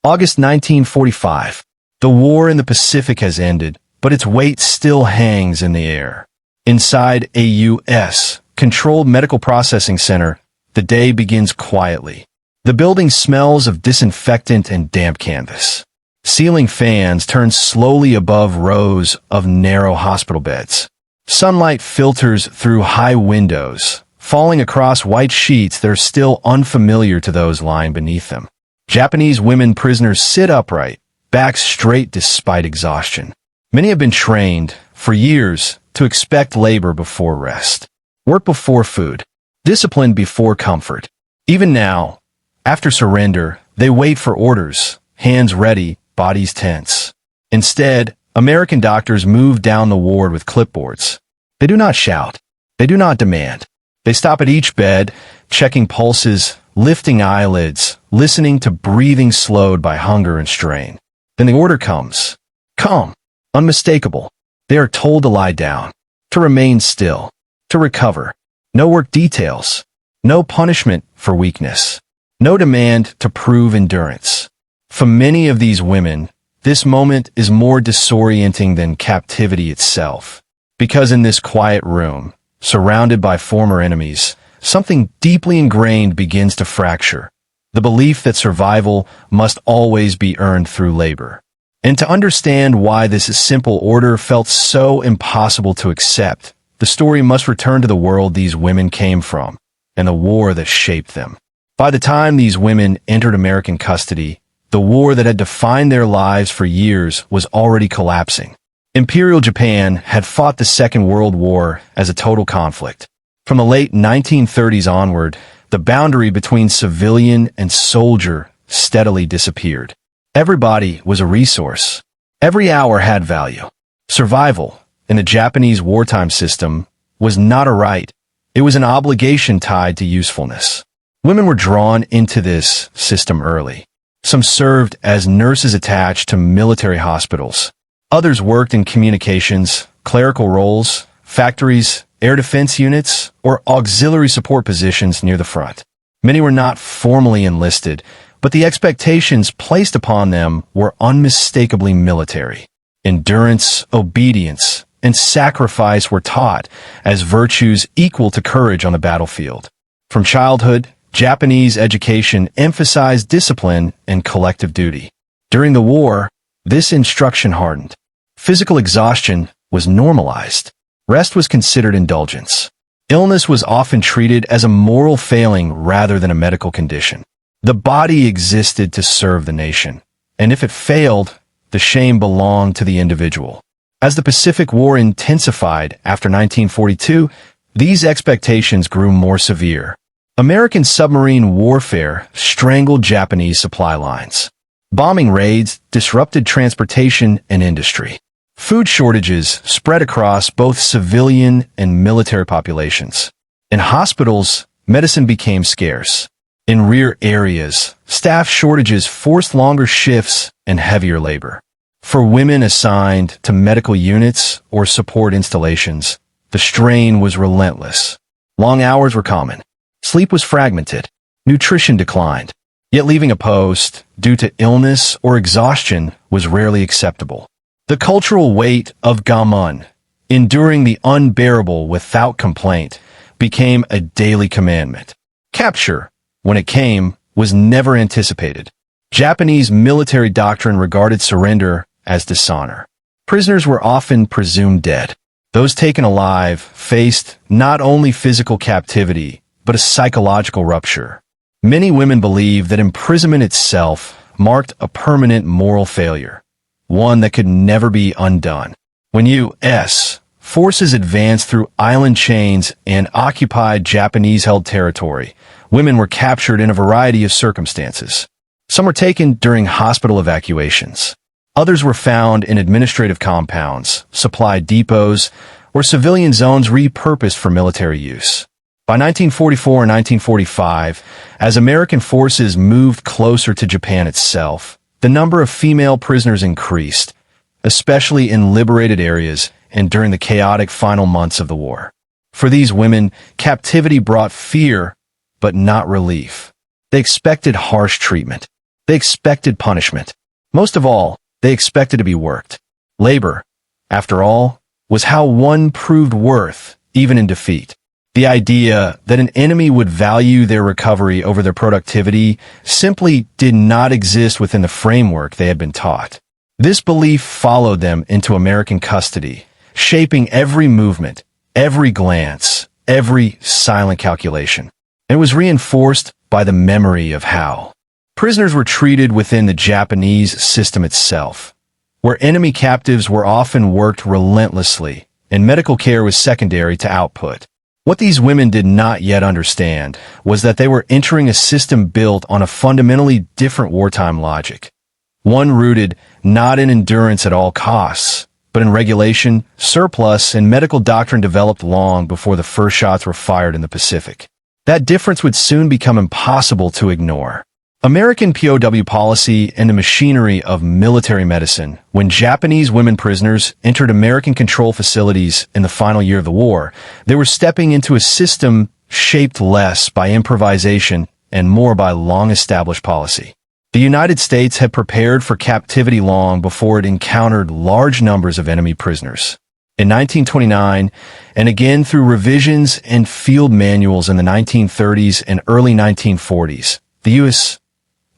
August 1945. The war in the Pacific has ended, but its weight still hangs in the air. Inside a U.S. controlled medical processing center, the day begins quietly. The building smells of disinfectant and damp canvas. Ceiling fans turn slowly above rows of narrow hospital beds. Sunlight filters through high windows, falling across white sheets that are still unfamiliar to those lying beneath them. Japanese women prisoners sit upright, backs straight despite exhaustion. Many have been trained, for years, to expect labor before rest, work before food, discipline before comfort. Even now, after surrender, they wait for orders, hands ready, bodies tense. Instead, American doctors move down the ward with clipboards. They do not shout. They do not demand. They stop at each bed, checking pulses, lifting eyelids, listening to breathing slowed by hunger and strain. Then the order comes. Calm. Unmistakable. They are told to lie down, to remain still, to recover. No work details. No punishment for weakness. No demand to prove endurance. For many of these women, this moment is more disorienting than captivity itself. Because in this quiet room, surrounded by former enemies, something deeply ingrained begins to fracture. The belief that survival must always be earned through labor. And to understand why this simple order felt so impossible to accept, the story must return to the world these women came from, and the war that shaped them. By the time these women entered American custody, the war that had defined their lives for years was already collapsing. Imperial Japan had fought the Second World War as a total conflict. From the late 1930s onward, the boundary between civilian and soldier steadily disappeared. Everybody was a resource. Every hour had value. Survival, in the Japanese wartime system, was not a right. It was an obligation tied to usefulness. Women were drawn into this system early. Some served as nurses attached to military hospitals. Others worked in communications, clerical roles, factories, air defense units, or auxiliary support positions near the front. Many were not formally enlisted, but the expectations placed upon them were unmistakably military. Endurance, obedience, and sacrifice were taught as virtues equal to courage on the battlefield. From childhood, Japanese education emphasized discipline and collective duty. During the war, this instruction hardened. Physical exhaustion was normalized. Rest was considered indulgence. Illness was often treated as a moral failing rather than a medical condition. The body existed to serve the nation, and if it failed, the shame belonged to the individual. As the Pacific War intensified after 1942, these expectations grew more severe. American submarine warfare strangled Japanese supply lines. Bombing raids disrupted transportation and industry. Food shortages spread across both civilian and military populations. In hospitals, medicine became scarce. In rear areas, staff shortages forced longer shifts and heavier labor. For women assigned to medical units or support installations, the strain was relentless. Long hours were common. Sleep was fragmented. Nutrition declined. Yet leaving a post, due to illness or exhaustion, was rarely acceptable. The cultural weight of gamun, enduring the unbearable without complaint, became a daily commandment. Capture, when it came, was never anticipated. Japanese military doctrine regarded surrender as dishonor. Prisoners were often presumed dead. Those taken alive faced not only physical captivity, but a psychological rupture. Many women believed that imprisonment itself marked a permanent moral failure, one that could never be undone. When U.S. forces advanced through island chains and occupied Japanese-held territory, women were captured in a variety of circumstances. Some were taken during hospital evacuations. Others were found in administrative compounds, supply depots, or civilian zones repurposed for military use. By 1944 and 1945, as American forces moved closer to Japan itself, the number of female prisoners increased, especially in liberated areas and during the chaotic final months of the war. For these women, captivity brought fear, but not relief. They expected harsh treatment. They expected punishment. Most of all, they expected to be worked. Labor, after all, was how one proved worth, even in defeat. The idea that an enemy would value their recovery over their productivity simply did not exist within the framework they had been taught. This belief followed them into American custody, shaping every movement, every glance, every silent calculation. It was reinforced by the memory of how prisoners were treated within the Japanese system itself, where enemy captives were often worked relentlessly, and medical care was secondary to output. What these women did not yet understand was that they were entering a system built on a fundamentally different wartime logic, one rooted not in endurance at all costs, but in regulation, surplus, and medical doctrine developed long before the first shots were fired in the Pacific. That difference would soon become impossible to ignore. American POW policy and the machinery of military medicine. When Japanese women prisoners entered American control facilities in the final year of the war, they were stepping into a system shaped less by improvisation and more by long-established policy. The United States had prepared for captivity long before it encountered large numbers of enemy prisoners. In 1929, and again through revisions and field manuals in the 1930s and early 1940s, the U.S.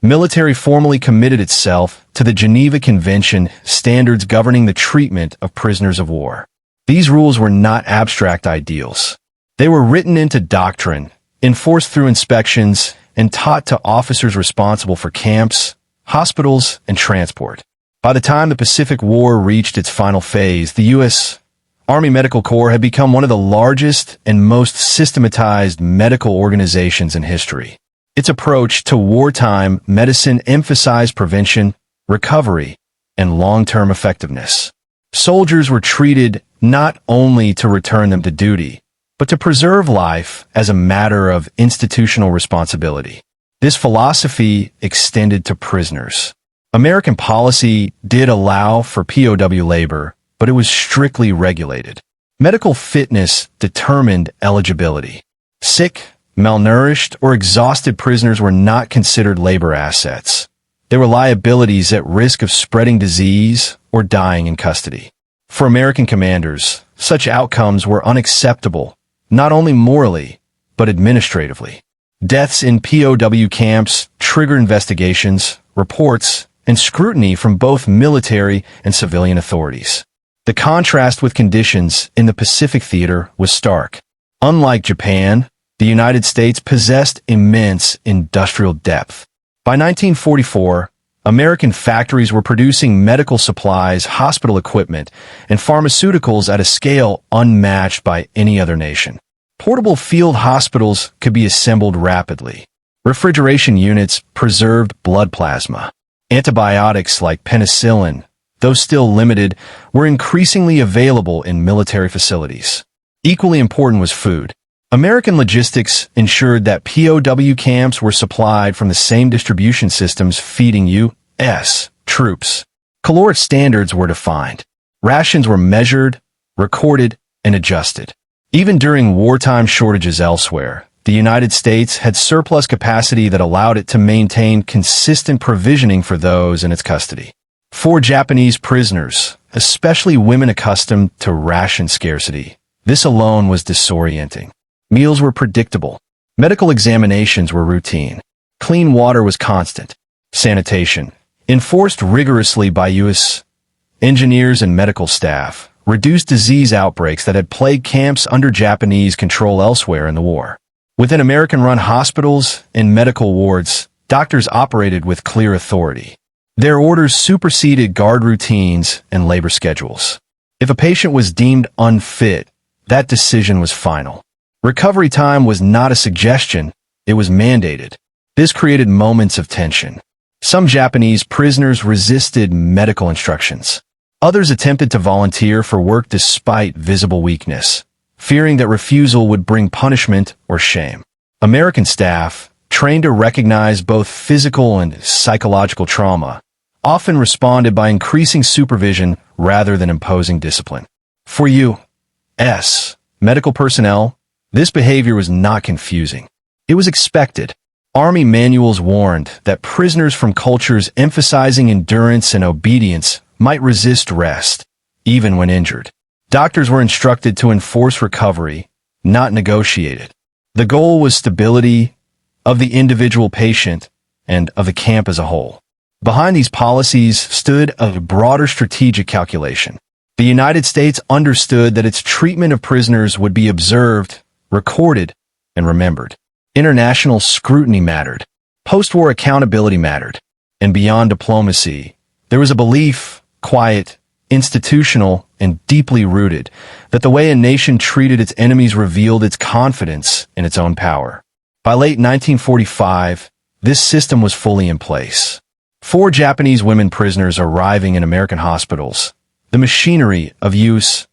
military formally committed itself to the Geneva Convention standards governing the treatment of prisoners of war. These rules were not abstract ideals. They were written into doctrine, enforced through inspections, and taught to officers responsible for camps, hospitals, and transport. By the time the Pacific War reached its final phase, the U.S. Army Medical Corps had become one of the largest and most systematized medical organizations in history. Its approach to wartime medicine emphasized prevention, recovery, and long-term effectiveness. Soldiers were treated not only to return them to duty, but to preserve life as a matter of institutional responsibility. This philosophy extended to prisoners. American policy did allow for POW labor, but it was strictly regulated. Medical fitness determined eligibility. Sick, malnourished, or exhausted prisoners were not considered labor assets. They were liabilities at risk of spreading disease or dying in custody. For American commanders, such outcomes were unacceptable, not only morally, but administratively. Deaths in POW camps triggered investigations, reports, and scrutiny from both military and civilian authorities. The contrast with conditions in the Pacific Theater was stark. Unlike Japan, the United States possessed immense industrial depth. By 1944, American factories were producing medical supplies, hospital equipment, and pharmaceuticals at a scale unmatched by any other nation. Portable field hospitals could be assembled rapidly. Refrigeration units preserved blood plasma. Antibiotics like penicillin, though still limited, were increasingly available in military facilities. Equally important was food. American logistics ensured that POW camps were supplied from the same distribution systems feeding U.S. troops. Caloric standards were defined. Rations were measured, recorded, and adjusted. Even during wartime shortages elsewhere, the United States had surplus capacity that allowed it to maintain consistent provisioning for those in its custody. For Japanese prisoners, especially women accustomed to ration scarcity, this alone was disorienting. Meals were predictable. Medical examinations were routine. Clean water was constant. Sanitation, enforced rigorously by U.S. engineers and medical staff, reduced disease outbreaks that had plagued camps under Japanese control elsewhere in the war. Within American-run hospitals and medical wards, doctors operated with clear authority. Their orders superseded guard routines and labor schedules. If a patient was deemed unfit, that decision was final. Recovery time was not a suggestion, it was mandated. This created moments of tension. Some Japanese prisoners resisted medical instructions. Others attempted to volunteer for work despite visible weakness, fearing that refusal would bring punishment or shame. American staff, trained to recognize both physical and psychological trauma, often responded by increasing supervision rather than imposing discipline. For U.S. medical personnel, this behavior was not confusing. It was expected. Army manuals warned that prisoners from cultures emphasizing endurance and obedience might resist rest, even when injured. Doctors were instructed to enforce recovery, not negotiate it. The goal was stability of the individual patient and of the camp as a whole. Behind these policies stood a broader strategic calculation. The United States understood that its treatment of prisoners would be observed, recorded, and remembered. International scrutiny mattered. Post-war accountability mattered. And beyond diplomacy, there was a belief, quiet, institutional, and deeply rooted, that the way a nation treated its enemies revealed its confidence in its own power. By late 1945, this system was fully in place. 4 Japanese women prisoners arriving in American hospitals. The machinery of use,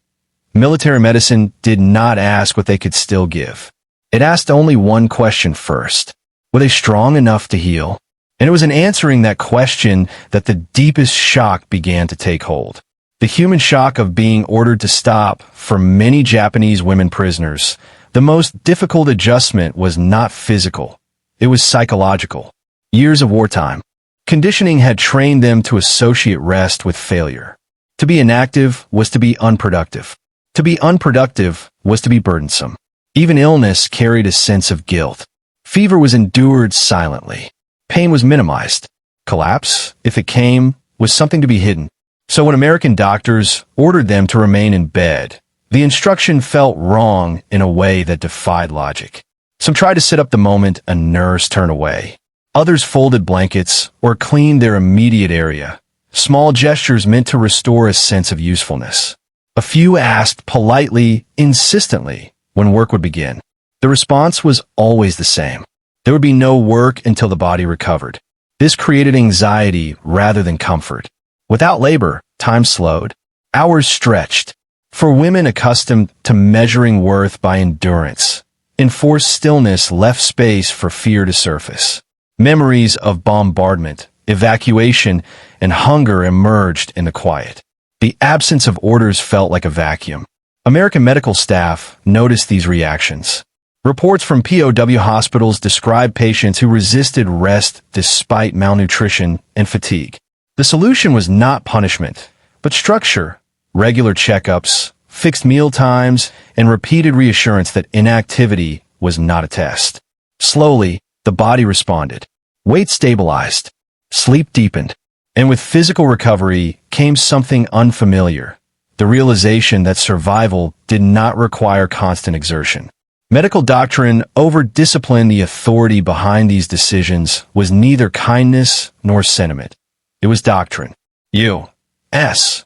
military medicine, did not ask what they could still give. It asked only one question first. Were they strong enough to heal? And it was in answering that question that the deepest shock began to take hold. The human shock of being ordered to stop. For many Japanese women prisoners, the most difficult adjustment was not physical. It was psychological. Years of wartime conditioning had trained them to associate rest with failure. To be inactive was to be unproductive. To be unproductive was to be burdensome. Even illness carried a sense of guilt. Fever was endured silently. Pain was minimized. Collapse, if it came, was something to be hidden. So when American doctors ordered them to remain in bed, the instruction felt wrong in a way that defied logic. Some tried to sit up the moment a nurse turned away. Others folded blankets or cleaned their immediate area. Small gestures meant to restore a sense of usefulness. A few asked politely, insistently, when work would begin. The response was always the same. There would be no work until the body recovered. This created anxiety rather than comfort. Without labor, time slowed. Hours stretched. For women accustomed to measuring worth by endurance, enforced stillness left space for fear to surface. Memories of bombardment, evacuation, and hunger emerged in the quiet. The absence of orders felt like a vacuum. American medical staff noticed these reactions. Reports from POW hospitals described patients who resisted rest despite malnutrition and fatigue. The solution was not punishment, but structure, regular checkups, fixed meal times, and repeated reassurance that inactivity was not a test. Slowly, the body responded. Weight stabilized. Sleep deepened. And with physical recovery came something unfamiliar. The realization that survival did not require constant exertion. Medical doctrine over-disciplined. The authority behind these decisions was neither kindness nor sentiment. It was doctrine. U.S.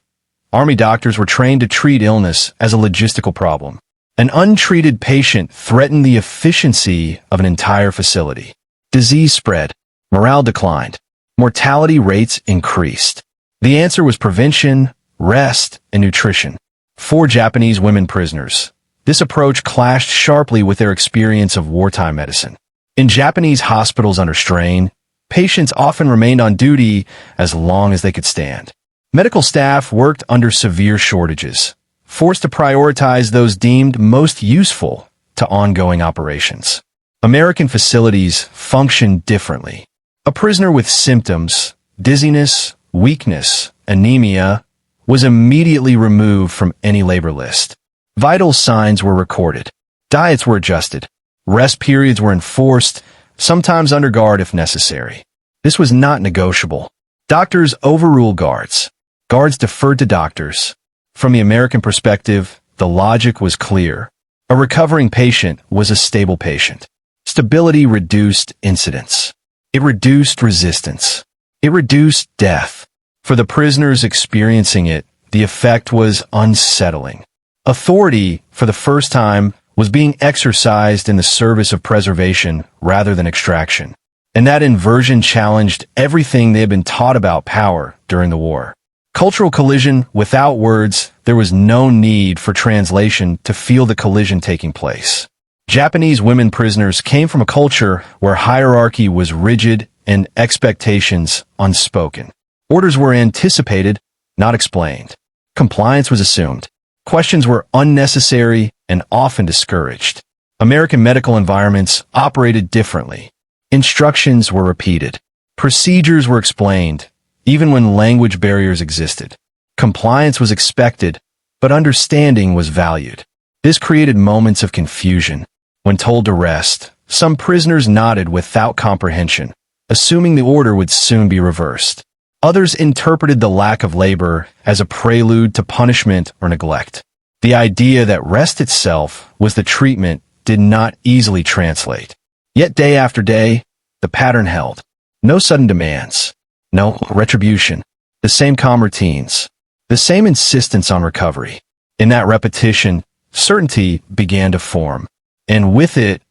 Army doctors were trained to treat illness as a logistical problem. An untreated patient threatened the efficiency of an entire facility. Disease spread. Morale declined. Mortality rates increased. The answer was prevention, rest, and nutrition. 4 Japanese women prisoners. This approach clashed sharply with their experience of wartime medicine. In Japanese hospitals under strain, patients often remained on duty as long as they could stand. Medical staff worked under severe shortages, forced to prioritize those deemed most useful to ongoing operations. American facilities functioned differently. A prisoner with symptoms, dizziness, weakness, anemia, was immediately removed from any labor list. Vital signs were recorded. Diets were adjusted. Rest periods were enforced, sometimes under guard if necessary. This was not negotiable. Doctors overruled guards. Guards deferred to doctors. From the American perspective, the logic was clear. A recovering patient was a stable patient. Stability reduced incidence. It reduced resistance. It reduced death. For the prisoners experiencing it, the effect was unsettling. Authority, for the first time, was being exercised in the service of preservation rather than extraction. And that inversion challenged everything they had been taught about power during the war. Cultural collision without words, there was no need for translation to feel the collision taking place. Japanese women prisoners came from a culture where hierarchy was rigid and expectations unspoken. Orders were anticipated, not explained. Compliance was assumed. Questions were unnecessary and often discouraged. American medical environments operated differently. Instructions were repeated. Procedures were explained, even when language barriers existed. Compliance was expected, but understanding was valued. This created moments of confusion. When told to rest, some prisoners nodded without comprehension, assuming the order would soon be reversed. Others interpreted the lack of labor as a prelude to punishment or neglect. The idea that rest itself was the treatment did not easily translate. Yet day after day, the pattern held. No sudden demands, no retribution, the same calm routines, the same insistence on recovery. In that repetition, certainty began to form, and with it,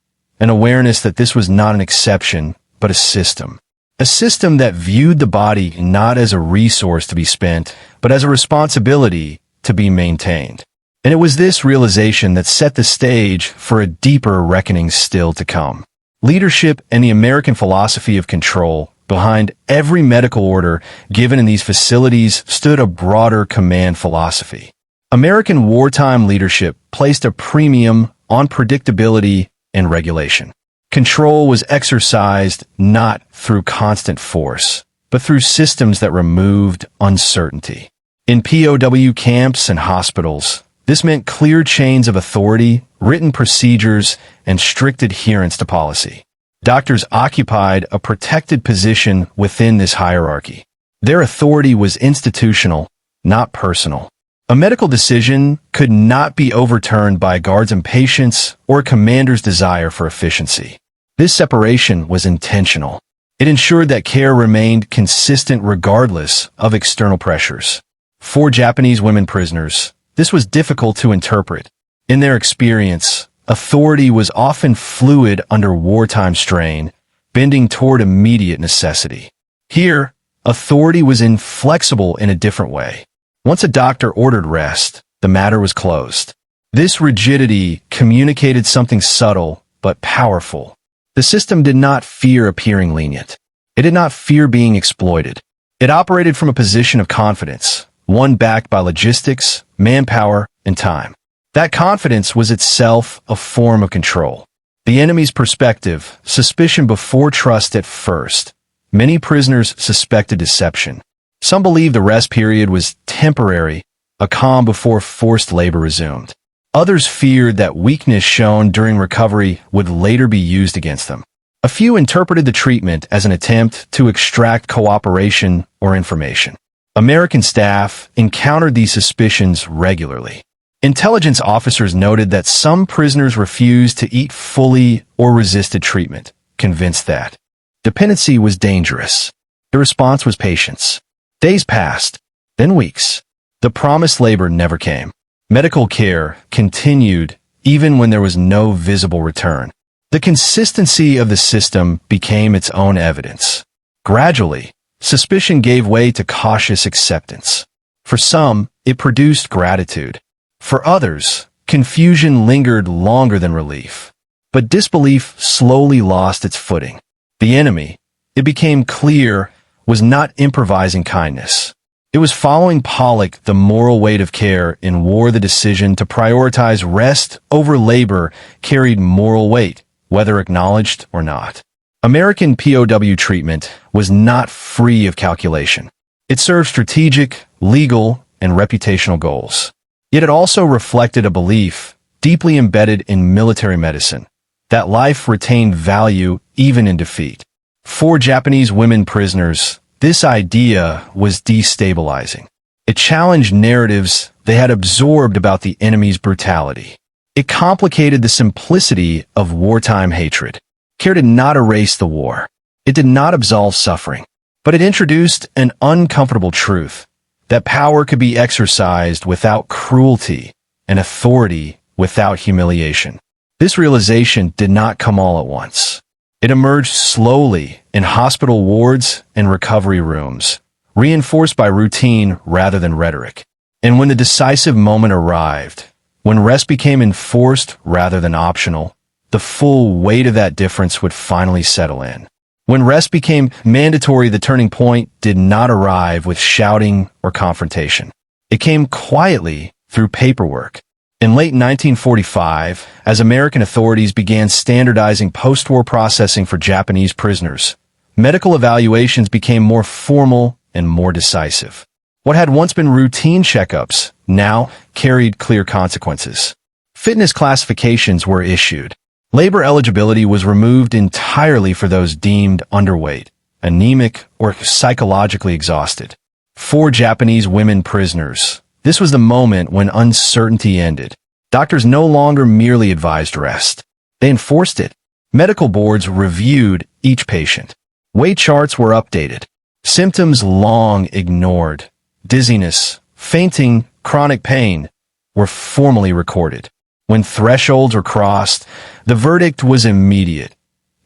an awareness that this was not an exception, but a system. A system that viewed the body not as a resource to be spent, but as a responsibility to be maintained. And it was this realization that set the stage for a deeper reckoning still to come. Leadership and the American philosophy of control behind every medical order given in these facilities stood a broader command philosophy. American wartime leadership placed a premium on predictability and regulation. Control was exercised not through constant force, but through systems that removed uncertainty. In POW camps and hospitals, this meant clear chains of authority, written procedures, and strict adherence to policy. Doctors occupied a protected position within this hierarchy. Their authority was institutional, not personal. A medical decision could not be overturned by a guard's impatience or a commander's desire for efficiency. This separation was intentional. It ensured that care remained consistent regardless of external pressures. For Japanese women prisoners, this was difficult to interpret. In their experience, authority was often fluid under wartime strain, bending toward immediate necessity. Here, authority was inflexible in a different way. Once a doctor ordered rest, the matter was closed. This rigidity communicated something subtle but powerful. The system did not fear appearing lenient. It did not fear being exploited. It operated from a position of confidence, one backed by logistics, manpower, and time. That confidence was itself a form of control. The enemy's perspective, suspicion before trust at first. Many prisoners suspected deception. Some believed the rest period was temporary, a calm before forced labor resumed. Others feared that weakness shown during recovery would later be used against them. A few interpreted the treatment as an attempt to extract cooperation or information. American staff encountered these suspicions regularly. Intelligence officers noted that some prisoners refused to eat fully or resisted treatment, convinced that dependency was dangerous. The response was patience. Days passed, then weeks. The promised labor never came. Medical care continued even when there was no visible return. The consistency of the system became its own evidence. Gradually, suspicion gave way to cautious acceptance. For some, it produced gratitude. For others, confusion lingered longer than relief. But disbelief slowly lost its footing. The enemy, it became clear, was not improvising kindness. It was following Pollock the moral weight of care. In war, the decision to prioritize rest over labor carried moral weight, whether acknowledged or not. American POW treatment was not free of calculation. It served strategic, legal, and reputational goals. Yet it also reflected a belief, deeply embedded in military medicine, that life retained value even in defeat. For Japanese women prisoners, this idea was destabilizing. It challenged narratives they had absorbed about the enemy's brutality. It complicated the simplicity of wartime hatred. Care did not erase the war. It did not absolve suffering. But it introduced an uncomfortable truth, that power could be exercised without cruelty and authority without humiliation. This realization did not come all at once. It emerged slowly in hospital wards and recovery rooms, reinforced by routine rather than rhetoric. And when the decisive moment arrived, when rest became enforced rather than optional, the full weight of that difference would finally settle in. When rest became mandatory, the turning point did not arrive with shouting or confrontation. It came quietly through paperwork. In late 1945, as American authorities began standardizing post-war processing for Japanese prisoners, medical evaluations became more formal and more decisive. What had once been routine checkups now carried clear consequences. Fitness classifications were issued. Labor eligibility was removed entirely for those deemed underweight, anemic, or psychologically exhausted. For Japanese women prisoners, this was the moment when uncertainty ended. Doctors no longer merely advised rest. They enforced it. Medical boards reviewed each patient. Weight charts were updated. Symptoms long ignored, dizziness, fainting, chronic pain, were formally recorded. When thresholds were crossed, the verdict was immediate.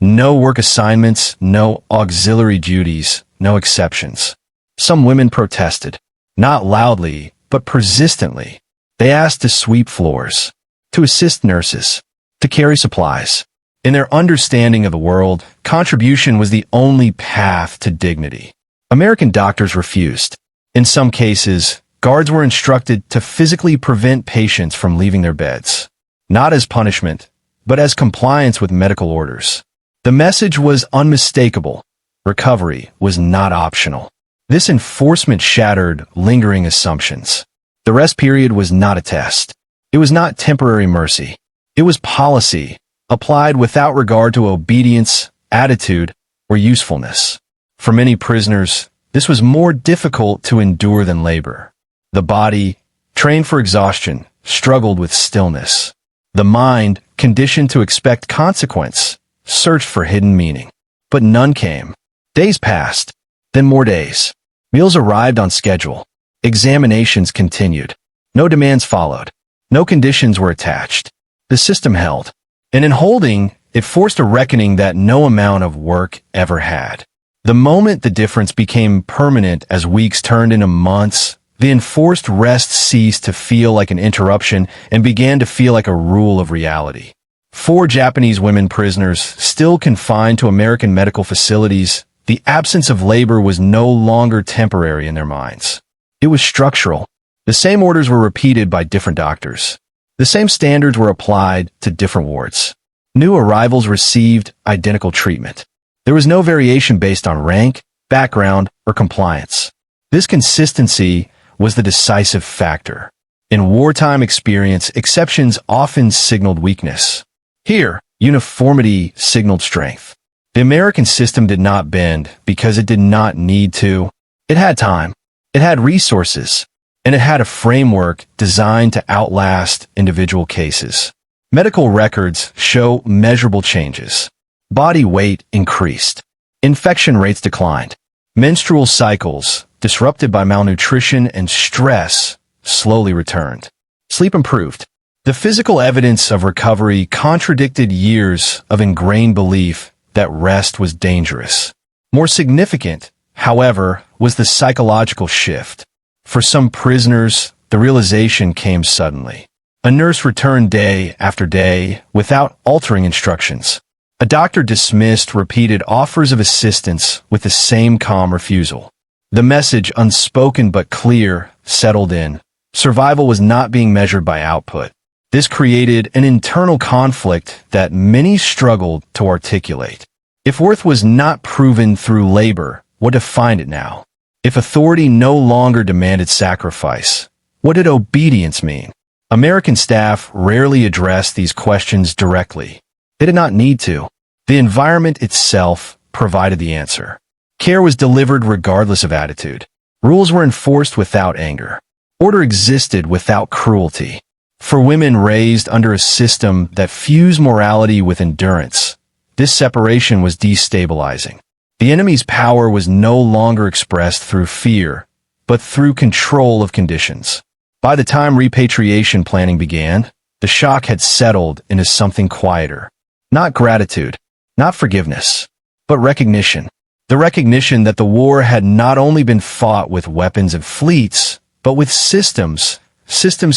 No work assignments, no auxiliary duties, no exceptions. Some women protested, not loudly, but persistently. They asked to sweep floors, to assist nurses, to carry supplies. In their understanding of the world, contribution was the only path to dignity. American doctors refused. In some cases, guards were instructed to physically prevent patients from leaving their beds, not as punishment, but as compliance with medical orders. The message was unmistakable. Recovery was not optional. This enforcement shattered lingering assumptions. The rest period was not a test. It was not temporary mercy. It was policy, applied without regard to obedience, attitude, or usefulness. For many prisoners, this was more difficult to endure than labor. The body, trained for exhaustion, struggled with stillness. The mind, conditioned to expect consequence, searched for hidden meaning. But none came. Days passed, then more days. Meals arrived on schedule. Examinations continued. No demands followed. No conditions were attached. The system held. And in holding, it forced a reckoning that no amount of work ever had. The moment the difference became permanent as weeks turned into months, the enforced rest ceased to feel like an interruption and began to feel like a rule of reality. 4 Japanese women prisoners, still confined to American medical facilities, the absence of labor was no longer temporary in their minds. It was structural. The same orders were repeated by different doctors. The same standards were applied to different wards. New arrivals received identical treatment. There was no variation based on rank, background, or compliance. This consistency was the decisive factor. In wartime experience, exceptions often signaled weakness. Here, uniformity signaled strength. The American system did not bend because it did not need to. It had time, it had resources, and it had a framework designed to outlast individual cases. Medical records show measurable changes. Body weight increased. Infection rates declined. Menstrual cycles, disrupted by malnutrition and stress, slowly returned. Sleep improved. The physical evidence of recovery contradicted years of ingrained belief that rest was dangerous. More significant, however, was the psychological shift. For some prisoners, the realization came suddenly. A nurse returned day after day without altering instructions. A doctor dismissed repeated offers of assistance with the same calm refusal. The message, unspoken but clear, settled in. Survival was not being measured by output. This created an internal conflict that many struggled to articulate. If worth was not proven through labor, what defined it now? If authority no longer demanded sacrifice, what did obedience mean? American staff rarely addressed these questions directly. They did not need to. The environment itself provided the answer. Care was delivered regardless of attitude. Rules were enforced without anger. Order existed without cruelty. For women raised under a system that fused morality with endurance, this separation was destabilizing. The enemy's power was no longer expressed through fear, but through control of conditions. By the time repatriation planning began, the shock had settled into something quieter. Not gratitude, not forgiveness, but recognition. The recognition that the war had not only been fought with weapons and fleets, but with systems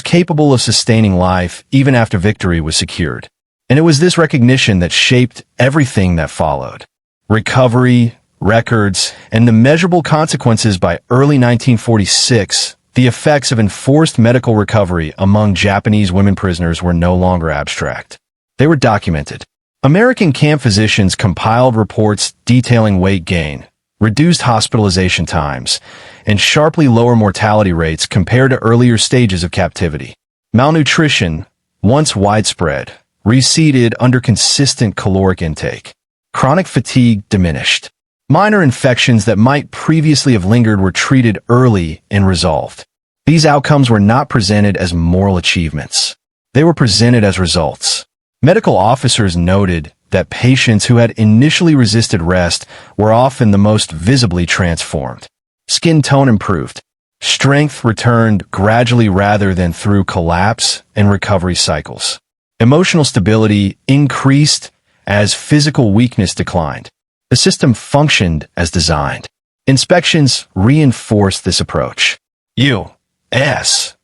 capable of sustaining life even after victory was secured. And it was this recognition that shaped everything that followed. Recovery, records, and the measurable consequences. By early 1946, the effects of enforced medical recovery among Japanese women prisoners were no longer abstract. They were documented. American camp physicians compiled reports detailing weight gain, reduced hospitalization times, and sharply lower mortality rates compared to earlier stages of captivity. Malnutrition, once widespread, receded under consistent caloric intake. Chronic fatigue diminished. Minor infections that might previously have lingered were treated early and resolved. These outcomes were not presented as moral achievements. They were presented as results. Medical officers noted that patients who had initially resisted rest were often the most visibly transformed. Skin tone improved. Strength returned gradually rather than through collapse and recovery cycles. Emotional stability increased as physical weakness declined. The system functioned as designed. Inspections reinforced this approach. U.S.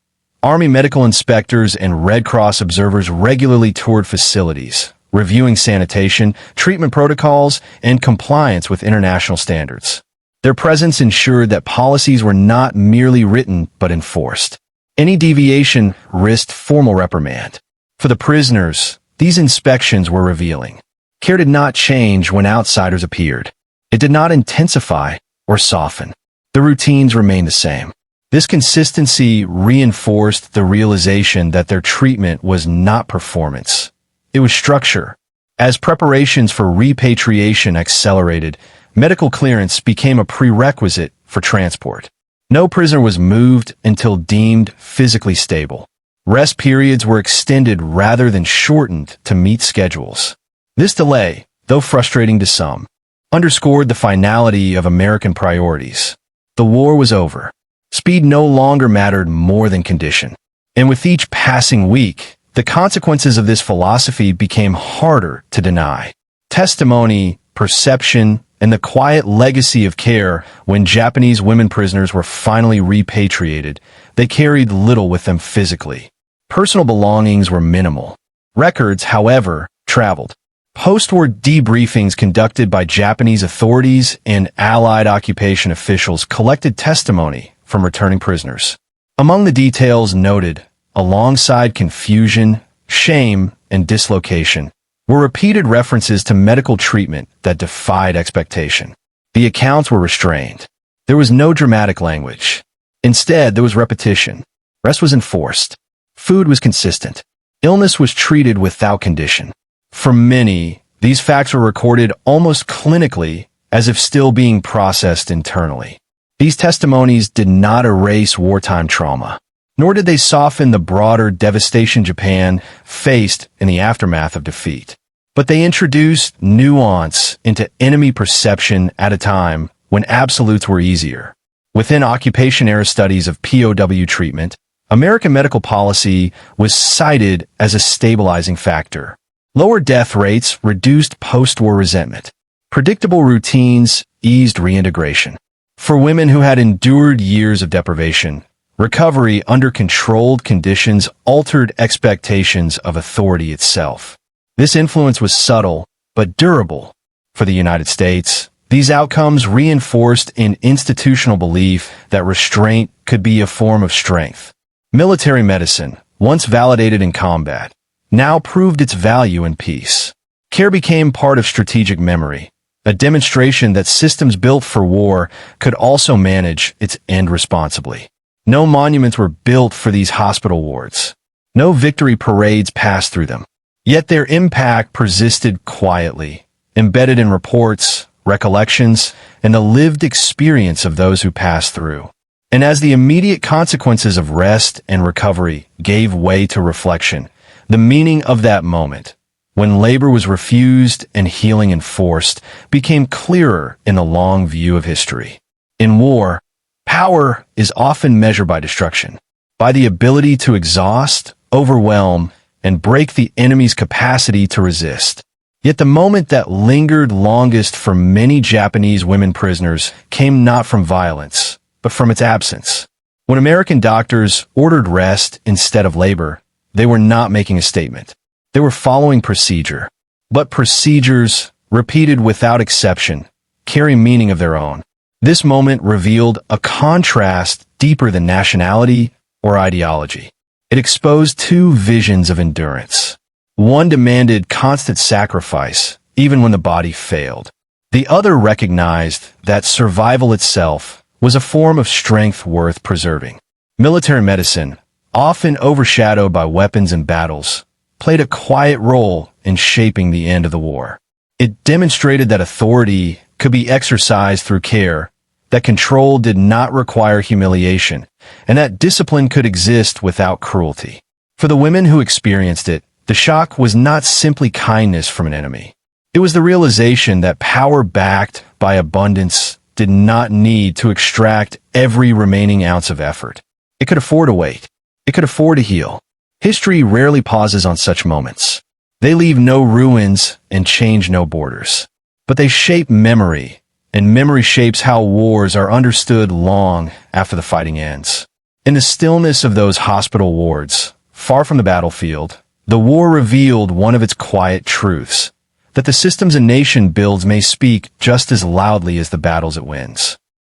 Army medical inspectors and Red Cross observers regularly toured facilities, reviewing sanitation, treatment protocols, and compliance with international standards. Their presence ensured that policies were not merely written but enforced. Any deviation risked formal reprimand. For the prisoners, these inspections were revealing. Care did not change when outsiders appeared. It did not intensify or soften. The routines remained the same. This consistency reinforced the realization that their treatment was not performance. It was structure. As preparations for repatriation accelerated, medical clearance became a prerequisite for transport. No prisoner was moved until deemed physically stable. Rest periods were extended rather than shortened to meet schedules. This delay, though frustrating to some, underscored the finality of American priorities. The war was over. Speed no longer mattered more than condition. And with each passing week, the consequences of this philosophy became harder to deny. Testimony, perception, and the quiet legacy of care when Japanese women prisoners were finally repatriated, they carried little with them physically. Personal belongings were minimal. Records, however, traveled. Post-war debriefings conducted by Japanese authorities and Allied occupation officials collected testimony from returning prisoners. Among the details noted, alongside confusion, shame, and dislocation, were repeated references to medical treatment that defied expectation. The accounts were restrained. There was no dramatic language. Instead, there was repetition. Rest was enforced. Food was consistent. Illness was treated without condition. For many, these facts were recorded almost clinically, as if still being processed internally. These testimonies did not erase wartime trauma, nor did they soften the broader devastation Japan faced in the aftermath of defeat. But they introduced nuance into enemy perception at a time when absolutes were easier. Within occupation-era studies of POW treatment, American medical policy was cited as a stabilizing factor. Lower death rates reduced post-war resentment. Predictable routines eased reintegration. For women who had endured years of deprivation, recovery under controlled conditions altered expectations of authority itself. This influence was subtle, but durable. For the United States, these outcomes reinforced an institutional belief that restraint could be a form of strength. Military medicine, once validated in combat, now proved its value in peace. Care became part of strategic memory, a demonstration that systems built for war could also manage its end responsibly. No monuments were built for these hospital wards. No victory parades passed through them. Yet their impact persisted quietly, embedded in reports, recollections, and the lived experience of those who passed through. And as the immediate consequences of rest and recovery gave way to reflection, the meaning of that moment, when labor was refused and healing enforced, became clearer in the long view of history. In war, power is often measured by destruction, by the ability to exhaust, overwhelm, and break the enemy's capacity to resist. Yet the moment that lingered longest for many Japanese women prisoners came not from violence, but from its absence. When American doctors ordered rest instead of labor, they were not making a statement. They were following procedure. But procedures, repeated without exception, carry meaning of their own. This moment revealed a contrast deeper than nationality or ideology. It exposed two visions of endurance. One demanded constant sacrifice, even when the body failed. The other recognized that survival itself was a form of strength worth preserving. Military medicine, often overshadowed by weapons and battles, played a quiet role in shaping the end of the war. It demonstrated that authority could be exercised through care, that control did not require humiliation, and that discipline could exist without cruelty. For the women who experienced it, the shock was not simply kindness from an enemy. It was the realization that power backed by abundance did not need to extract every remaining ounce of effort. It could afford to wait. It could afford to heal. History rarely pauses on such moments. They leave no ruins and change no borders. But they shape memory, and memory shapes how wars are understood long after the fighting ends. In the stillness of those hospital wards, far from the battlefield, the war revealed one of its quiet truths, that the systems a nation builds may speak just as loudly as the battles it wins.